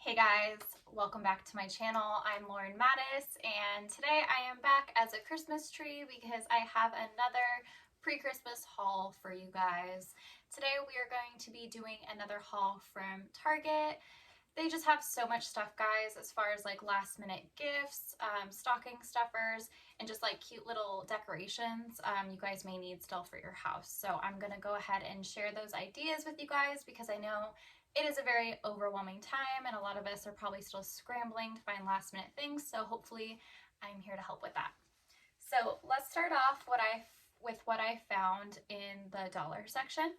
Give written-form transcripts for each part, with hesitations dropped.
Hey guys, welcome back to my channel. I'm Lauren Mattis, and today I am back as a Christmas tree because I have another pre-Christmas haul for you guys. Today we are going to be doing another haul from Target. They just have so much stuff, guys, as far as like last minute gifts, stocking stuffers, and just like cute little decorations you guys may need still for your house. So I'm gonna go ahead and share those ideas with you guys because I know it is a very overwhelming time and a lot of us are probably still scrambling to find last minute things. So hopefully I'm here to help with that. So let's start off with what I found in the dollar section,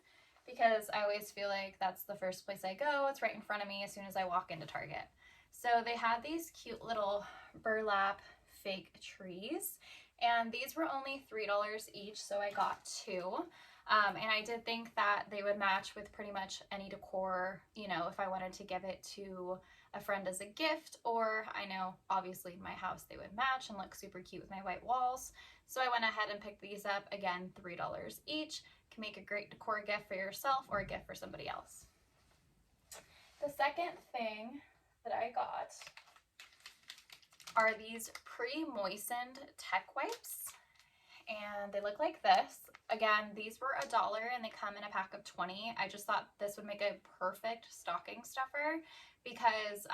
because I always feel like that's the first place I go. It's right in front of me as soon as I walk into Target. So they had these cute little burlap fake trees, and these were only $3 each, so I got two. And I did think that they would match with pretty much any decor, you know, if I wanted to give it to a friend as a gift, or I know obviously in my house they would match and look super cute with my white walls. So I went ahead and picked these up, again, $3 each. Can make a great decor gift for yourself or a gift for somebody else. The second thing that I got are these pre-moistened tech wipes, and they look like this. Again, these were $1 and they come in a pack of 20. I just thought this would make a perfect stocking stuffer because,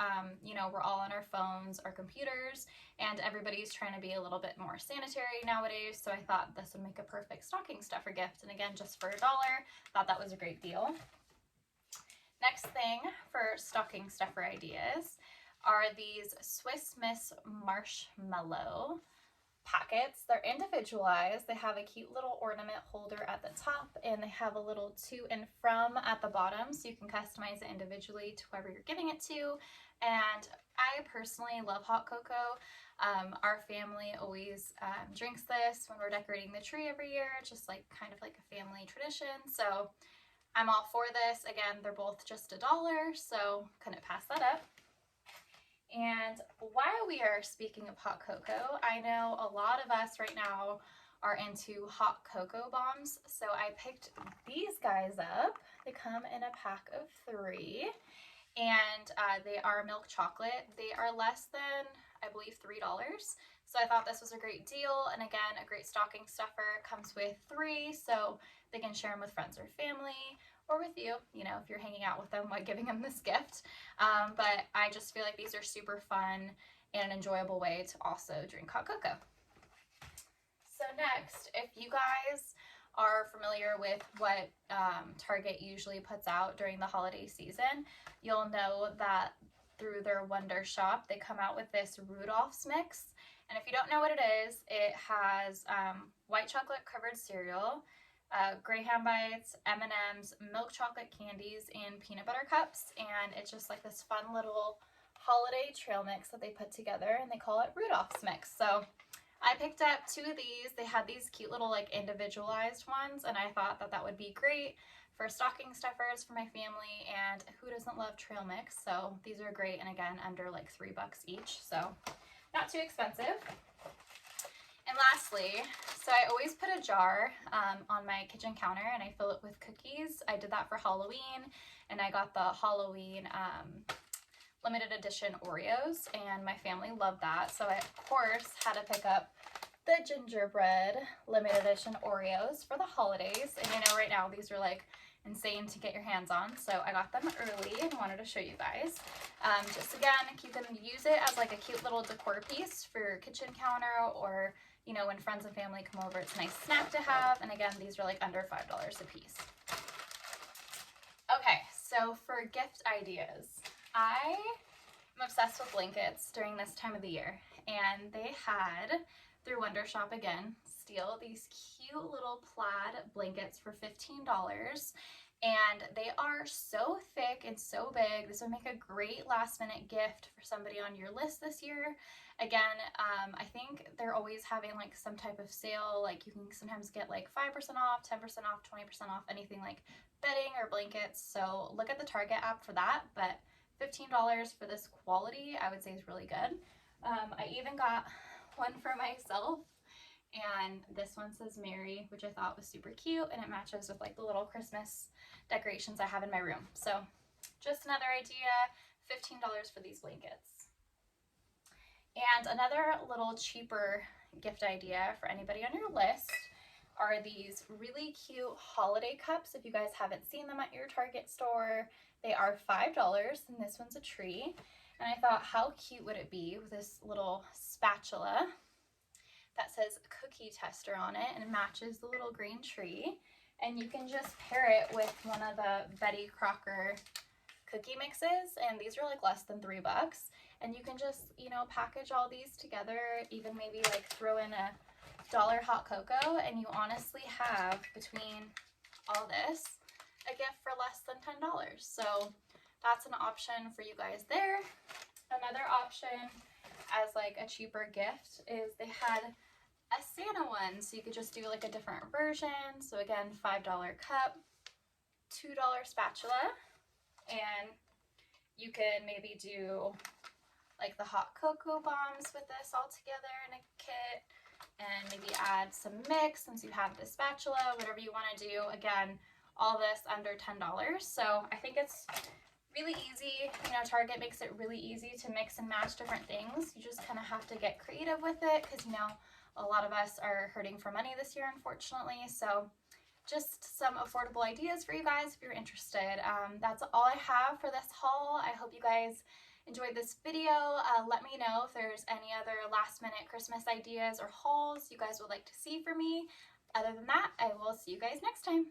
you know, we're all on our phones, our computers, and everybody's trying to be a little bit more sanitary nowadays. So I thought this would make a perfect stocking stuffer gift. And again, just for $1, thought that was a great deal. Next thing for stocking stuffer ideas are these Swiss Miss Marshmallow packets. They're individualized. They have a cute little ornament holder at the top, and they have a little to and from at the bottom, so you can customize it individually to whoever you're giving it to. And I personally love hot cocoa. Our family always drinks this when we're decorating the tree every year. It's just like kind of like a family tradition. So I'm all for this. Again, they're both just $1, so couldn't pass that up. And while we are speaking of hot cocoa, I know a lot of us right now are into hot cocoa bombs. So I picked these guys up. They come in a pack of 3, and they are milk chocolate. They are less than, I believe, $3. So I thought this was a great deal. And again, a great stocking stuffer. Comes with 3, so they can share them with friends or family, or with you know, if you're hanging out with them while giving them this gift. But I just feel like these are super fun and an enjoyable way to also drink hot cocoa. So next, if you guys are familiar with what Target usually puts out during the holiday season, you'll know that through their Wondershop, they come out with this Rudolph's mix. And if you don't know what it is, it has white chocolate covered cereal, Graham Bites, M&Ms, milk chocolate candies, and peanut butter cups. And it's just like this fun little holiday trail mix that they put together, and they call it Rudolph's Mix. So I picked up 2 of these. They had these cute little like individualized ones, and I thought that that would be great for stocking stuffers for my family, and who doesn't love trail mix? So these are great, and again, under like $3 each, so not too expensive. And lastly, so I always put a jar on my kitchen counter and I fill it with cookies. I did that for Halloween, and I got the Halloween limited edition Oreos, and my family loved that. So I, of course, had to pick up the Gingerbread limited edition Oreos for the holidays. And you know, right now these are like insane to get your hands on. So I got them early and wanted to show you guys. Just again, you can use it as like a cute little decor piece for your kitchen counter, or you know, when friends and family come over, it's a nice snack to have. And again, these are like under $5 a piece. Okay, so for gift ideas, I am obsessed with blankets during this time of the year. And they had, through Wondershop again, steal these cute little plaid blankets for $15. And they are so thick and so big. This would make a great last minute gift for somebody on your list this year. Again, I think they're always having like some type of sale. Like you can sometimes get like 5% off, 10% off, 20% off, anything like bedding or blankets. So look at the Target app for that. But $15 for this quality, I would say, is really good. I even got one for myself, and this one says Merry, which I thought was super cute, and it matches with like the little Christmas decorations I have in my room. So just another idea, $15 for these blankets. And another little cheaper gift idea for anybody on your list are these really cute holiday cups. If you guys haven't seen them at your Target store, they are $5, and this one's a tree. And I thought, how cute would it be with this little spatula that says cookie tester on it, and it matches the little green tree. And you can just pair it with one of the Betty Crocker cookie mixes, and these are like less than $3. And you can just, you know, package all these together, even maybe like throw in a $1 hot cocoa, and you honestly have, between all this, a gift for less than $10. So that's an option for you guys there. Another option as like a cheaper gift is they had a Santa one, so you could just do like a different version. So again, $5 cup, $2 spatula, and you could maybe do like the hot cocoa bombs with this all together in a kit, and maybe add some mix since you have the spatula, whatever you want to do. Again, all this under $10. So I think it's really easy. You know, Target makes it really easy to mix and match different things. You just kind of have to get creative with it because, you know, a lot of us are hurting for money this year, unfortunately. So just some affordable ideas for you guys if you're interested. That's all I have for this haul. I hope you guys enjoyed this video. Let me know if there's any other last minute Christmas ideas or hauls you guys would like to see from me. Other than that, I will see you guys next time.